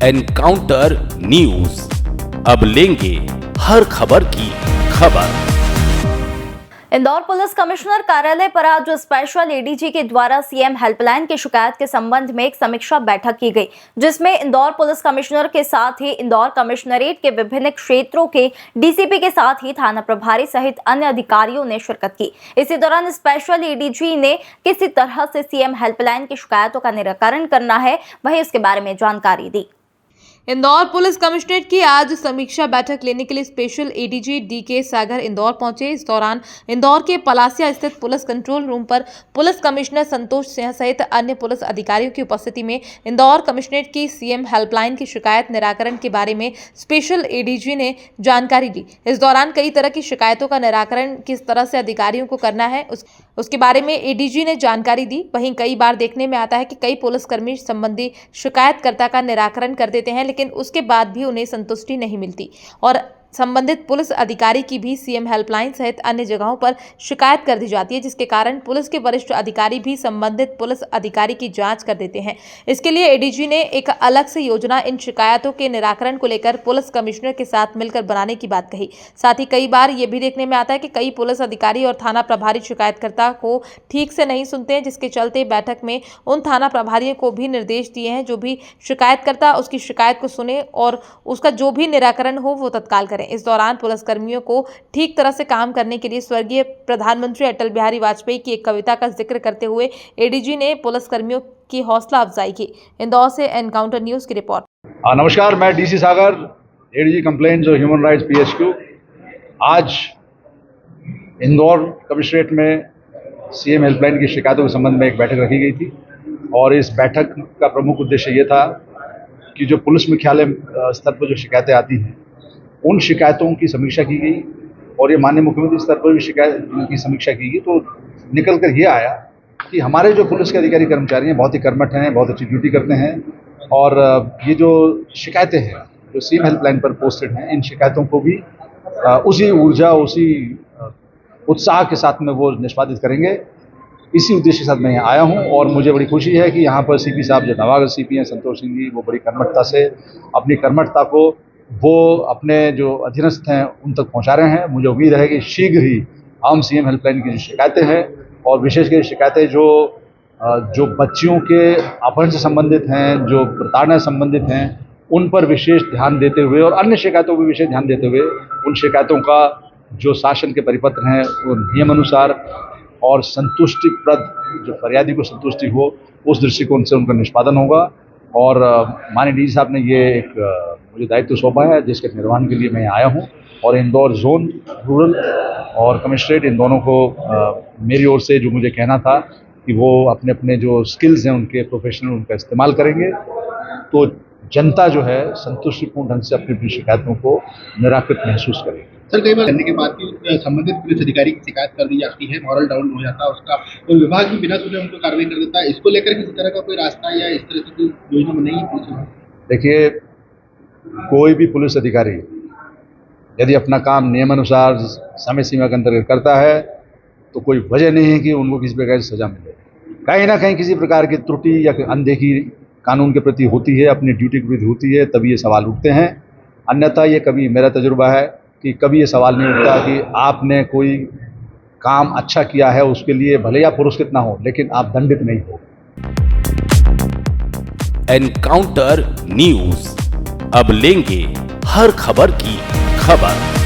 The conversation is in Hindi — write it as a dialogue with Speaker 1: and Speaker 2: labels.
Speaker 1: एनकाउंटर न्यूज, अब लेंगे हर खबर की खबर।
Speaker 2: इंदौर पुलिस कमिश्नर कार्यालय पर आज स्पेशल एडीजी के द्वारा सीएम हेल्पलाइन की शिकायत के संबंध में एक समीक्षा बैठक की गई, जिसमें इंदौर पुलिस कमिश्नर के साथ ही इंदौर कमिश्नरेट के विभिन्न क्षेत्रों के डीसीपी के साथ ही थाना प्रभारी सहित अन्य अधिकारियों ने शिरकत की। इसी दौरान स्पेशल एडीजी ने किसी तरह से सीएम हेल्पलाइन की शिकायतों का निराकरण करना है, वही इसके बारे में जानकारी दी।
Speaker 3: इंदौर पुलिस कमिश्नरेट की आज समीक्षा बैठक लेने के लिए special ADG DK Sagar Indore पहुंचे। इस दौरान इंदौर के पलासिया स्थित पुलिस कंट्रोल रूम पर पुलिस कमिश्नर संतोष सिंह सहित अन्य पुलिस अधिकारियों की उपस्थिति में इंदौर कमिश्नरेट की सीएम हेल्पलाइन की शिकायत निराकरण के बारे में स्पेशल एडीजी ने जानकारी दी। इस दौरान कई तरह की शिकायतों का निराकरण किस तरह से अधिकारियों को करना है उसके बारे में एडीजी ने जानकारी दी। वहीं कई बार देखने में आता है कि कई पुलिसकर्मी संबंधी शिकायतकर्ता का निराकरण कर देते हैं, लेकिन उसके बाद भी उन्हें संतुष्टि नहीं मिलती और संबंधित पुलिस अधिकारी की भी सीएम हेल्पलाइन सहित अन्य जगहों पर शिकायत कर दी जाती है, जिसके कारण पुलिस के वरिष्ठ अधिकारी भी संबंधित पुलिस अधिकारी की जांच कर देते हैं। इसके लिए एडीजी ने एक अलग से योजना इन शिकायतों के निराकरण को लेकर पुलिस कमिश्नर के साथ मिलकर बनाने की बात कही। साथ ही कई बार ये भी देखने में आता है कि कई पुलिस अधिकारी और थाना प्रभारी शिकायतकर्ता को ठीक से नहीं सुनते हैं, जिसके चलते बैठक में उन थाना प्रभारियों को भी निर्देश दिए हैं जो भी शिकायतकर्ता उसकी शिकायत को सुने और उसका जो भी निराकरण हो वो तत्काल करें। इस दौरान पुलिसकर्मियों को ठीक तरह से काम करने के लिए स्वर्गीय प्रधानमंत्री अटल बिहारी वाजपेयी की एक कविता का जिक्र करते हुए एडीजी ने पुलिसकर्मियों की हौसला अफजाई की। इंदौर से एनकाउंटर न्यूज की रिपोर्ट।
Speaker 4: नमस्कार, मैं डीसी सागर, एडीजी कंप्लेंट्स और ह्यूमन राइट्स पीएचक्यू। आज इंदौर कमिश्नरेट में सीएम हेल्पलाइन की शिकायतों के संबंध में एक बैठक रखी गई थी और इस बैठक का प्रमुख उद्देश्य ये था कि जो पुलिस मुख्यालय स्तर पर जो शिकायतें आती हैं उन शिकायतों की समीक्षा की गई और ये माननीय मुख्यमंत्री स्तर पर भी शिकायत की समीक्षा की गई। तो निकल कर ये आया कि हमारे जो पुलिस के अधिकारी कर्मचारी हैं बहुत ही कर्मठ हैं, बहुत अच्छी ड्यूटी करते हैं और ये जो शिकायतें हैं जो सीएम हेल्पलाइन पर पोस्टेड हैं, इन शिकायतों को भी उसी ऊर्जा, उसी उत्साह के साथ में वो निष्पादित करेंगे। इसी उद्देश्य के साथ मैं यहाँ आया हूँ और मुझे बड़ी खुशी है कि यहाँ पर सीपी साहब जो नवागत सीपी हैं संतोष सिंह जी, वो बड़ी कर्मठता से अपनी कर्मठता को वो अपने जो अधीनस्थ हैं उन तक पहुंचा रहे हैं। मुझे उम्मीद है कि शीघ्र ही हम सीएम हेल्पलाइन की जो शिकायतें हैं और विशेषकर शिकायतें जो बच्चियों के अपहरण से संबंधित हैं, जो प्रताड़ना से संबंधित हैं, उन पर विशेष ध्यान देते हुए और अन्य शिकायतों पर विशेष ध्यान देते हुए उन शिकायतों का जो शासन के परिपत्र हैं वो नियमानुसार और संतुष्टिप्रद जो फरियादी को संतुष्टि हो उस दृष्टिकोण से उनका निष्पादन होगा। और माननीय डीजी साहब ने ये एक मुझे दायित्व सौंपा है जिसके निर्वहन के लिए मैं आया हूँ और इंदौर जोन, रूरल और कमिश्नरेट इन दोनों को मेरी ओर से जो मुझे कहना था कि वो अपने अपने जो स्किल्स हैं उनके प्रोफेशनल उनका इस्तेमाल करेंगे तो जनता जो है संतुष्टिपूर्ण ढंग से अपनी अपनी शिकायतों को निराकृत महसूस करेगी।
Speaker 5: सर, कई बार करने के बाद भी संबंधित पुलिस अधिकारी की शिकायत कर दी जाती है, मॉरल डाउन हो जाता है उसका, तो विभाग भी बिना सुने उनको कार्रवाई कर देता है। इसको लेकर किसी तरह का कोई रास्ता या इस तरह से कोई योजना बनेगी पुलिस में?
Speaker 4: देखिए, कोई भी पुलिस अधिकारी यदि अपना काम नियमानुसार समय सीमा के अंतर्गत करता है तो कोई वजह नहीं है कि उनको किसी प्रकार की सजा मिले। कहीं ना कहीं किसी प्रकार की त्रुटि या अनदेखी कानून के प्रति होती है, अपनी ड्यूटी के प्रति होती है, तभी ये सवाल उठते हैं। अन्यथा ये कभी, मेरा तजुर्बा है कि कभी ये सवाल नहीं उठता कि आपने कोई काम अच्छा किया है उसके लिए भले या पुरस्कृत ना हो लेकिन आप दंडित नहीं हो।
Speaker 1: एनकाउंटर न्यूज, अब लेंगे हर खबर की खबर।